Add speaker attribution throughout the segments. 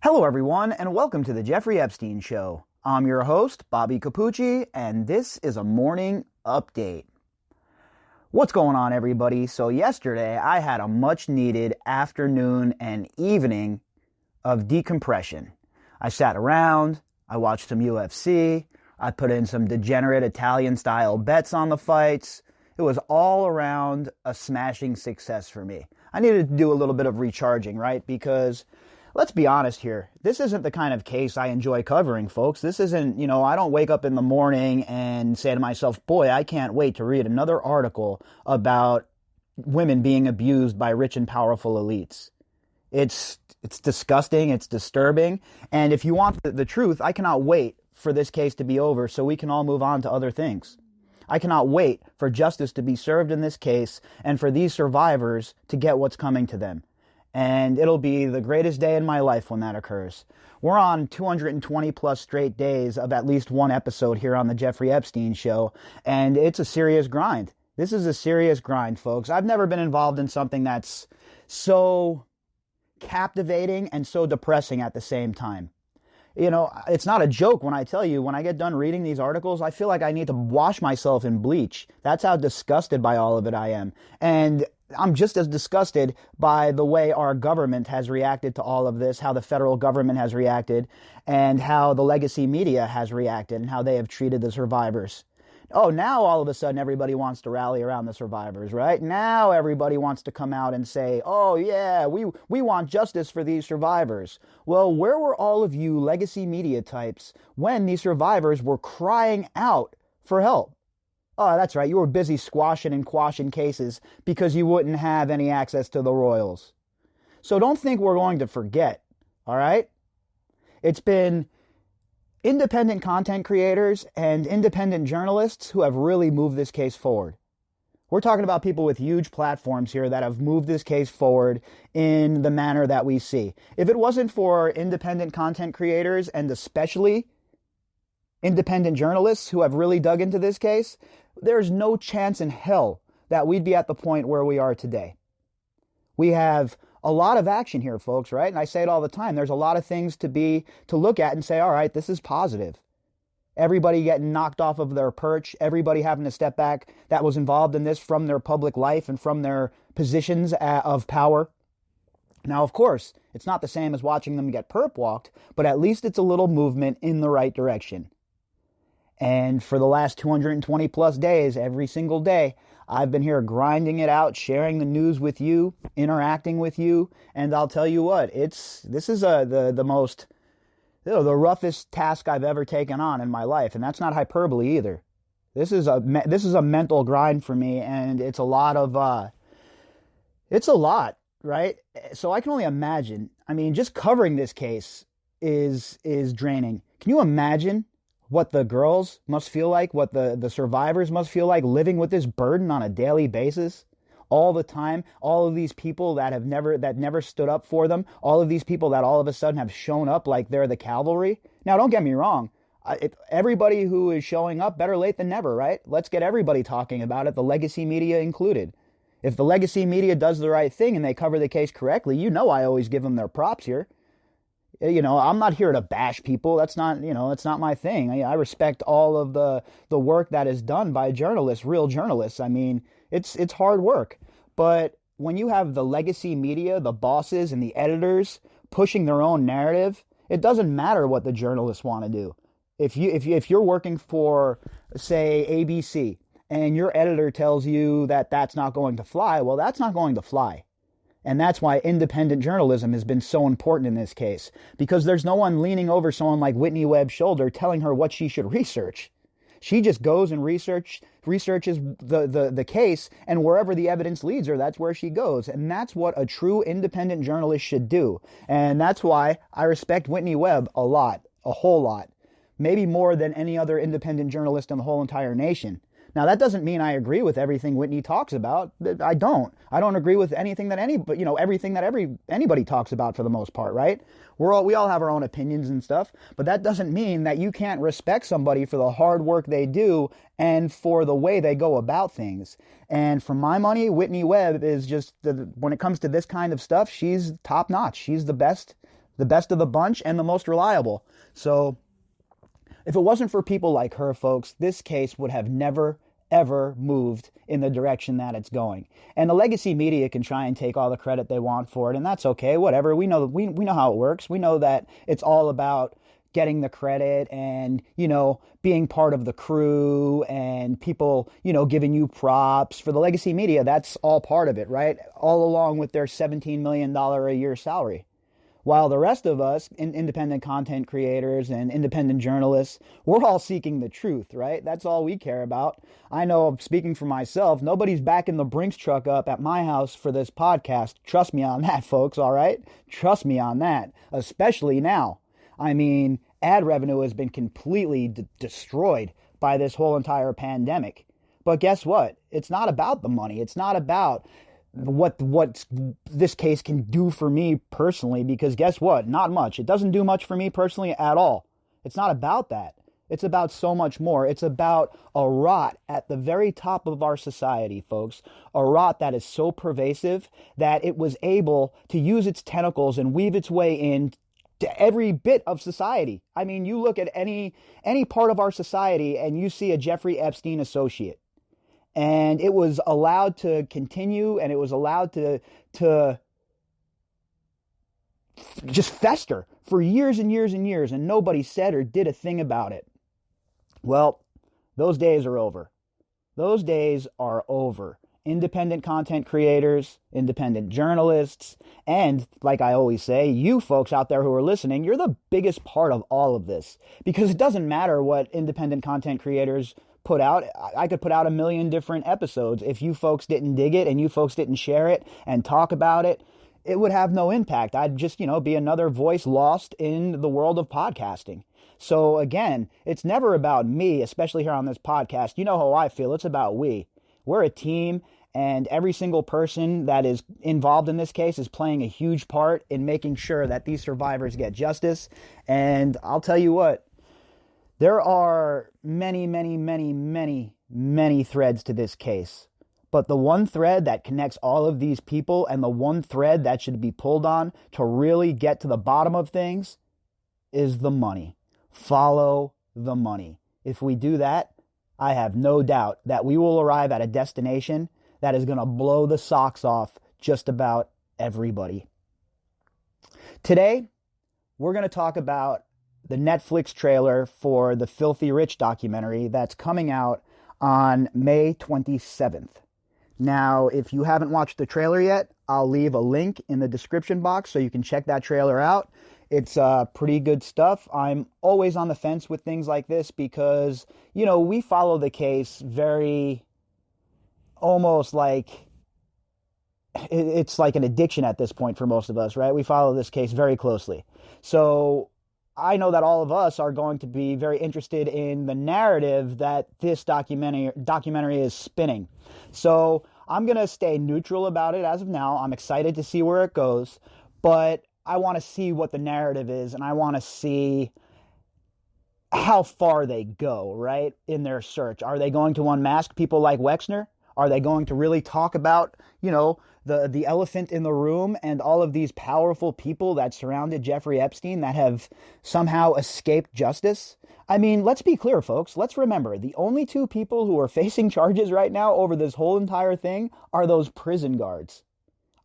Speaker 1: Hello, everyone, and welcome to the Jeffrey Epstein Show. I'm your host, Bobbycapucci, and this is a morning update. What's going on, everybody? So yesterday, I had a much-needed afternoon and evening of decompression. I sat around, I watched some UFC, I put in some degenerate Italian-style bets on the fights. It was all around a smashing success for me. I needed to do a little bit of recharging, right? Because let's be honest here. This isn't the kind of case I enjoy covering, folks. This isn't, I don't wake up in the morning and say to myself, boy, I can't wait to read another article about women being abused by rich and powerful elites. It's disgusting. It's disturbing. And if you want the truth, I cannot wait for this case to be over so we can all move on to other things. I cannot wait for justice to be served in this case and for these survivors to get what's coming to them. And it'll be the greatest day in my life when that occurs. We're on 220 plus straight days of at least one episode here on the Jeffrey Epstein Show, and it's a serious grind. This is a serious grind, folks. I've never been involved in something that's so captivating and so depressing at the same time. It's not a joke when I tell you, when I get done reading these articles, I feel like I need to wash myself in bleach. That's how disgusted by all of it I am. And I'm just as disgusted by the way our government has reacted to all of this, how the federal government has reacted, and how the legacy media has reacted, and how they have treated the survivors. Oh, now all of a sudden everybody wants to rally around the survivors, right? Now everybody wants to come out and say, oh yeah, we want justice for these survivors. Well, where were all of you legacy media types when these survivors were crying out for help? Oh, that's right, you were busy squashing and quashing cases because you wouldn't have any access to the royals. So don't think we're going to forget, all right? It's been independent content creators and independent journalists who have really moved this case forward. We're talking about people with huge platforms here that have moved this case forward in the manner that we see. If it wasn't for independent content creators and especially independent journalists who have really dug into this case, there's no chance in hell that we'd be at the point where we are today. We have a lot of action here, folks, right? And I say it all the time. There's a lot of things to look at and say, all right, this is positive. Everybody getting knocked off of their perch, everybody having to step back that was involved in this from their public life and from their positions of power. Now, of course, it's not the same as watching them get perp walked, but at least it's a little movement in the right direction. And for the last 220 plus days, every single day, I've been here grinding it out, sharing the news with you, interacting with you, and I'll tell you what, this is the most, the roughest task I've ever taken on in my life, and that's not hyperbole either. This is a mental grind for me, and it's a lot, right? So I can only imagine. I mean, just covering this case is draining. Can you imagine what the girls must feel like, what the survivors must feel like living with this burden on a daily basis, all the time, all of these people that never stood up for them, all of these people that all of a sudden have shown up like they're the cavalry. Now, don't get me wrong. Everybody who is showing up, better late than never, right? Let's get everybody talking about it, the legacy media included. If the legacy media does the right thing and they cover the case correctly, I always give them their props here. I'm not here to bash people. That's not my thing. I respect all of the work that is done by journalists, real journalists. I mean, it's hard work. But when you have the legacy media, the bosses and the editors pushing their own narrative, it doesn't matter what the journalists want to do. If you're working for, say, ABC, and your editor tells you that that's not going to fly, well, that's not going to fly. And that's why independent journalism has been so important in this case, because there's no one leaning over someone like Whitney Webb's shoulder telling her what she should research. She just goes and researches the case, and wherever the evidence leads her, that's where she goes. And that's what a true independent journalist should do. And that's why I respect Whitney Webb a lot, a whole lot, maybe more than any other independent journalist in the whole entire nation. Now, that doesn't mean I agree with everything Whitney talks about. I don't. I don't agree with anything that everything that anybody talks about for the most part, right? We all have our own opinions and stuff, but that doesn't mean that you can't respect somebody for the hard work they do and for the way they go about things. And for my money, Whitney Webb is just, when it comes to this kind of stuff, she's top notch. She's the best the best of the bunch and the most reliable. So if it wasn't for people like her, folks, this case would have never, ever moved in the direction that it's going. And the legacy media can try and take all the credit they want for it, and that's okay, whatever. We know how it works. We know that it's all about getting the credit and, being part of the crew and people, giving you props. For the legacy media, that's all part of it, right? All along with their $17 million a year salary. While the rest of us, independent content creators and independent journalists, we're all seeking the truth, right? That's all we care about. I know, speaking for myself, nobody's backing the Brinks truck up at my house for this podcast. Trust me on that, folks, all right? Trust me on that, especially now. I mean, ad revenue has been completely destroyed by this whole entire pandemic. But guess what? It's not about the money. It's not about what this case can do for me personally, because guess what? Not much. It doesn't do much for me personally at all. It's not about that. It's about so much more. It's about a rot at the very top of our society, folks. A rot that is so pervasive that it was able to use its tentacles and weave its way in to every bit of society. I mean, you look at any part of our society and you see a Jeffrey Epstein associate. And it was allowed to continue, and it was allowed to just fester for years and years and years, and nobody said or did a thing about it. Well, those days are over. Those days are over. Independent content creators, independent journalists, and like I always say, you folks out there who are listening, you're the biggest part of all of this, because it doesn't matter what independent content creators put out. I could put out 1 million different episodes. If you folks didn't dig it and you folks didn't share it and talk about it, it would have no impact. I'd just, be another voice lost in the world of podcasting. So again, it's never about me, especially here on this podcast. You know how I feel. It's about we. We're a team, and every single person that is involved in this case is playing a huge part in making sure that these survivors get justice. And I'll tell you what, there are many, many, many, many, many threads to this case. But the one thread that connects all of these people, and the one thread that should be pulled on to really get to the bottom of things, is the money. Follow the money. If we do that, I have no doubt that we will arrive at a destination that is going to blow the socks off just about everybody. Today, we're going to talk about the Netflix trailer for the Filthy Rich documentary that's coming out on May 27th. Now, if you haven't watched the trailer yet, I'll leave a link in the description box so you can check that trailer out. It's pretty good stuff. I'm always on the fence with things like this because, we follow the case very, almost like, it's like an addiction at this point for most of us, right? We follow this case very closely. So I know that all of us are going to be very interested in the narrative that this documentary is spinning. So I'm going to stay neutral about it as of now. I'm excited to see where it goes, but I want to see what the narrative is, and I want to see how far they go, right, in their search. Are they going to unmask people like Wexner? Are they going to really talk about, the elephant in the room and all of these powerful people that surrounded Jeffrey Epstein that have somehow escaped justice? I mean, let's be clear, folks. Let's remember, the only two people who are facing charges right now over this whole entire thing are those prison guards.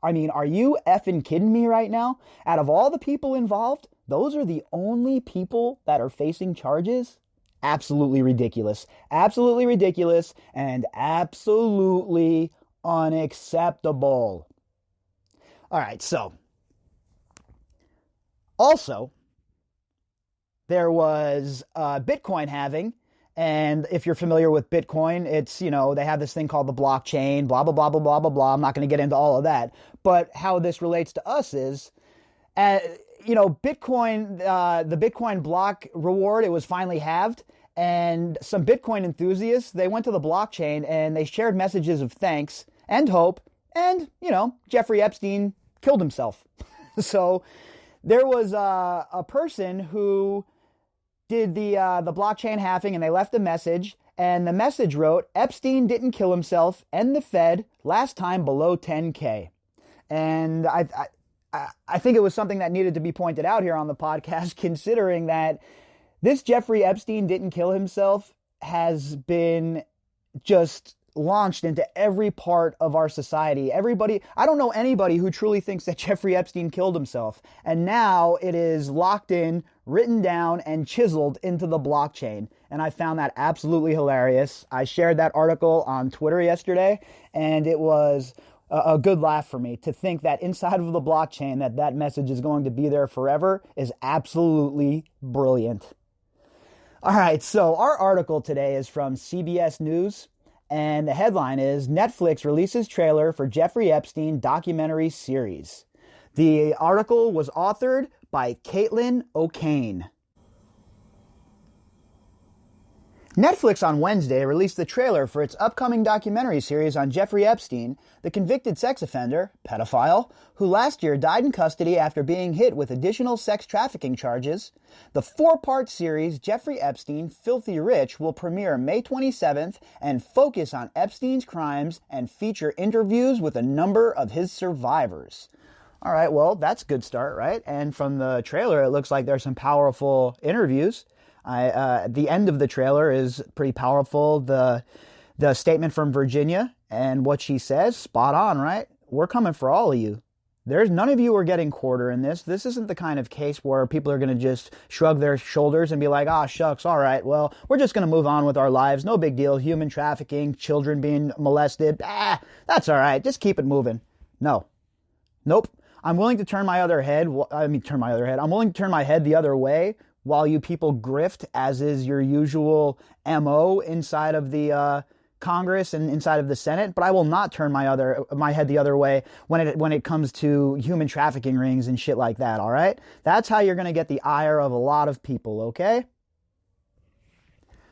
Speaker 1: I mean, are you effing kidding me right now? Out of all the people involved, those are the only people that are facing charges? Absolutely ridiculous. Absolutely ridiculous and absolutely unacceptable. All right, so also there was Bitcoin halving, and if you're familiar with Bitcoin, it's, they have this thing called the blockchain, blah, blah, blah, blah, blah, blah, blah. I'm not going to get into all of that, but how this relates to us is, Bitcoin, the Bitcoin block reward, it was finally halved. And some Bitcoin enthusiasts, they went to the blockchain and they shared messages of thanks and hope. And, Jeffrey Epstein killed himself. So there was a person who did the blockchain halving, and they left a message. And the message wrote, "Epstein didn't kill himself, and the Fed, last time below 10K. And I think it was something that needed to be pointed out here on the podcast, considering that this Jeffrey Epstein didn't kill himself has been just launched into every part of our society. Everybody, I don't know anybody who truly thinks that Jeffrey Epstein killed himself. And now it is locked in, written down, and chiseled into the blockchain. And I found that absolutely hilarious. I shared that article on Twitter yesterday, and it was a good laugh for me. To think that inside of the blockchain that message is going to be there forever is absolutely brilliant. All right, so our article today is from CBS News. And the headline is, Netflix releases trailer for Jeffrey Epstein documentary series. The article was authored by Caitlin O'Kane. Netflix on Wednesday released the trailer for its upcoming documentary series on Jeffrey Epstein, the convicted sex offender, pedophile, who last year died in custody after being hit with additional sex trafficking charges. The 4-part series, Jeffrey Epstein, Filthy Rich, will premiere May 27th and focus on Epstein's crimes and feature interviews with a number of his survivors. All right, well, that's a good start, right? And from the trailer, it looks like there's some powerful interviews. The end of the trailer is pretty powerful. The statement from Virginia and what she says, spot on, right? We're coming for all of you. There's none of you are getting quarter in this. This isn't the kind of case where people are going to just shrug their shoulders and be like, ah, shucks, all right, well, we're just going to move on with our lives. No big deal. Human trafficking, children being molested. That's all right. Just keep it moving. No. Nope. I'm willing to turn my head. I'm willing to turn my head the other way while you people grift, as is your usual MO inside of the Congress and inside of the Senate, but I will not turn my head the other way when it comes to human trafficking rings and shit like that, all right? That's how you're going to get the ire of a lot of people, okay?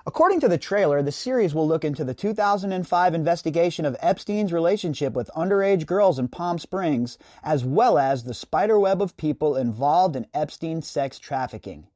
Speaker 1: According to the trailer, the series will look into the 2005 investigation of Epstein's relationship with underage girls in Palm Springs, as well as the spiderweb of people involved in Epstein's sex trafficking.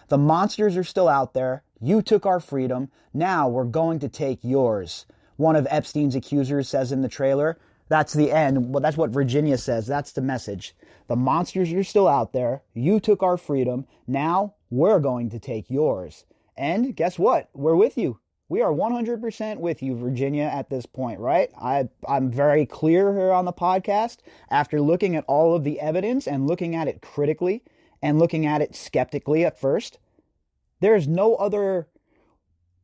Speaker 1: The monsters are still out there. You took our freedom. Now we're going to take yours. One of Epstein's accusers says in the trailer. That's the end. Well, that's what Virginia says. That's the message. The monsters are still out there. You took our freedom. Now we're going to take yours. And guess what? We're with you. We are 100% with you, Virginia, at this point, right? I'm very clear here on the podcast. After looking at all of the evidence and looking at it critically, and looking at it skeptically at first, there is no other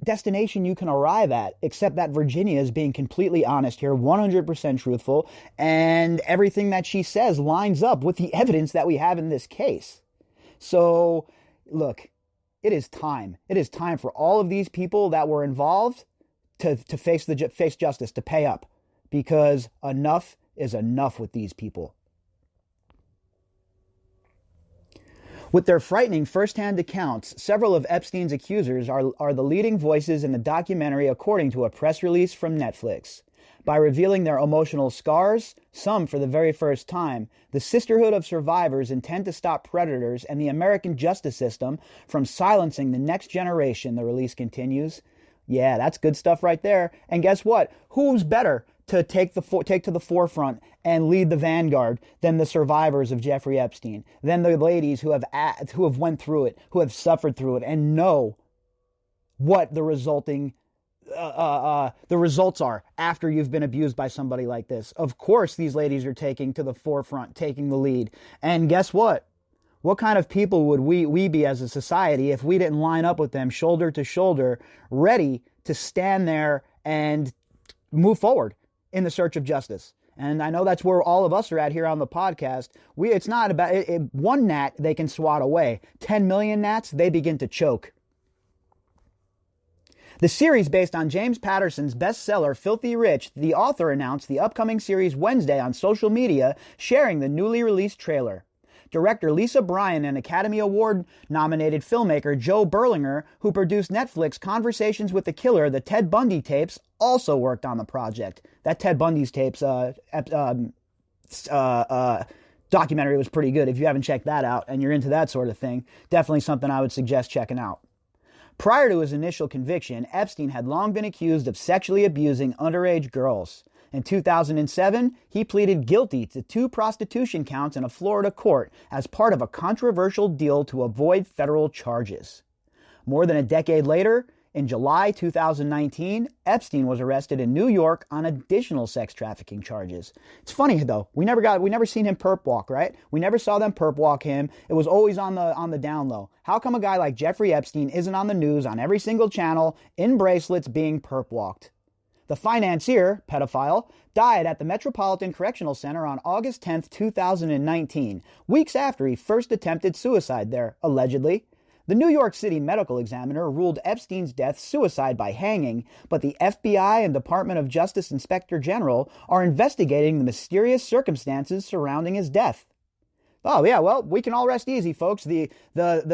Speaker 1: destination you can arrive at except that Virginia is being completely honest here, 100% truthful, and everything that she says lines up with the evidence that we have in this case. So, look, it is time. It is time for all of these people that were involved to face justice, to pay up, because enough is enough with these people. With their frightening first-hand accounts, several of Epstein's accusers are the leading voices in the documentary, according to a press release from Netflix. By revealing their emotional scars, some for the very first time, the Sisterhood of Survivors intend to stop predators and the American justice system from silencing the next generation, the release continues. Yeah, that's good stuff right there. And guess what? Who's better to take to the forefront and lead the vanguard than the survivors of Jeffrey Epstein, than the ladies who have went through it, who have suffered through it, and know what the results are after you've been abused by somebody like this. Of course, these ladies are taking to the forefront, taking the lead. And guess what? What kind of people would we be as a society if we didn't line up with them shoulder to shoulder, ready to stand there and move forward in the search of justice? And I know that's where all of us are at here on the podcast. It's not about one gnat they can swat away. 10 million gnats, they begin to choke. The series, based on James Patterson's bestseller Filthy Rich, the author announced the upcoming series Wednesday on social media, sharing the newly released trailer. Director Lisa Bryan and Academy Award-nominated filmmaker Joe Berlinger, who produced Netflix Conversations with the Killer, the Ted Bundy tapes, also worked on the project. That Ted Bundy's tapes documentary was pretty good. If you haven't checked that out and you're into that sort of thing, definitely something I would suggest checking out. Prior to his initial conviction, Epstein had long been accused of sexually abusing underage girls. In 2007, he pleaded guilty to 2 prostitution counts in a Florida court as part of a controversial deal to avoid federal charges. More than a decade later, in July 2019, Epstein was arrested in New York on additional sex trafficking charges. It's funny though, we never seen him perp walk, right? We never saw them perp walk him. It was always on the down low. How come a guy like Jeffrey Epstein isn't on the news on every single channel in bracelets being perp walked? The financier, pedophile, died at the Metropolitan Correctional Center on August 10th, 2019, weeks after he first attempted suicide there, allegedly. The New York City Medical Examiner ruled Epstein's death suicide by hanging, but the FBI and Department of Justice Inspector General are investigating the mysterious circumstances surrounding his death. Oh, yeah, well, we can all rest easy, folks. The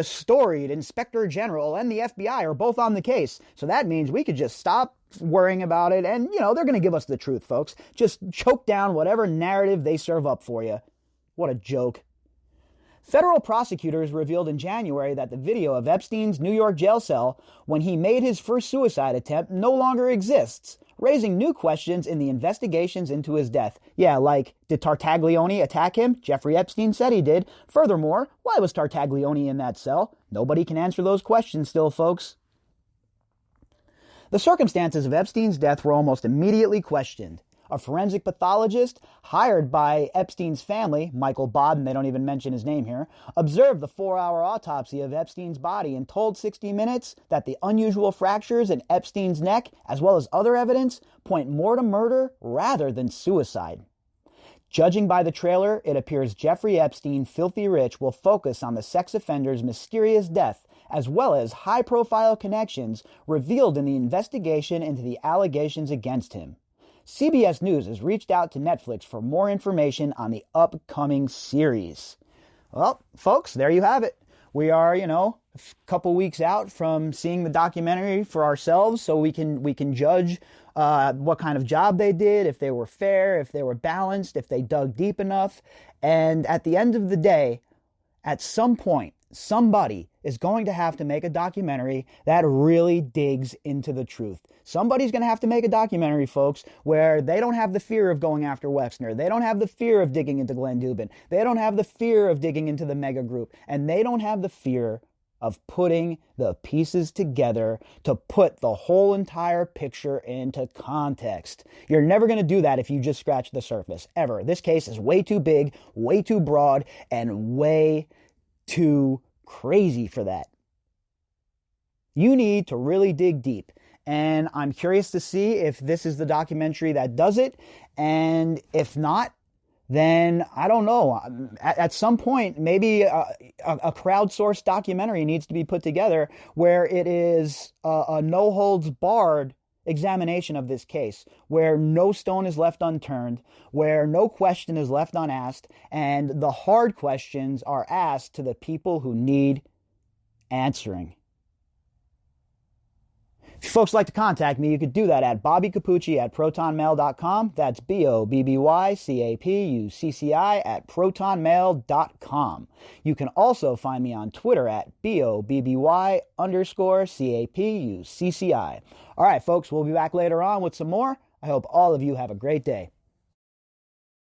Speaker 1: storied Inspector General and the FBI are both on the case, so that means we could just stop worrying about it, and, they're going to give us the truth, folks. Just choke down whatever narrative they serve up for you. What a joke. Federal prosecutors revealed in January that the video of Epstein's New York jail cell when he made his first suicide attempt no longer exists, raising new questions in the investigations into his death. Yeah, like, did Tartaglione attack him? Jeffrey Epstein said he did. Furthermore, why was Tartaglione in that cell? Nobody can answer those questions still, folks. The circumstances of Epstein's death were almost immediately questioned. A forensic pathologist hired by Epstein's family, Michael Bodden, they don't even mention his name here, observed the 4-hour autopsy of Epstein's body and told 60 Minutes that the unusual fractures in Epstein's neck, as well as other evidence, point more to murder rather than suicide. Judging by the trailer, it appears Jeffrey Epstein, filthy rich, will focus on the sex offender's mysterious death, as well as high-profile connections revealed in the investigation into the allegations against him. CBS News has reached out to Netflix for more information on the upcoming series. Well, folks, there you have it. We are, a couple weeks out from seeing the documentary for ourselves, so we can judge what kind of job they did, if they were fair, if they were balanced, if they dug deep enough. And at the end of the day, at some point, somebody is going to have to make a documentary that really digs into the truth. Somebody's going to have to make a documentary, folks, where they don't have the fear of going after Wexner. They don't have the fear of digging into Glenn Dubin. They don't have the fear of digging into the mega group. And they don't have the fear of putting the pieces together to put the whole entire picture into context. You're never going to do that if you just scratch the surface, ever. This case is way too big, way too broad, and way too crazy for that. You need to really dig deep. And I'm curious to see if this is the documentary that does it. And if not, then I don't know. At some point, maybe a crowdsourced documentary needs to be put together where it is a no-holds-barred examination of this case, where no stone is left unturned, where no question is left unasked, and the hard questions are asked to the people who need answering. If you folks like to contact me, you could do that at bobbycapucci@protonmail.com. That's BOBBYCAPUCCI@protonmail.com. You can also find me on Twitter at BOBBY_CAPUCCI. All right, folks, we'll be back later on with some more. I hope all of you have a great day.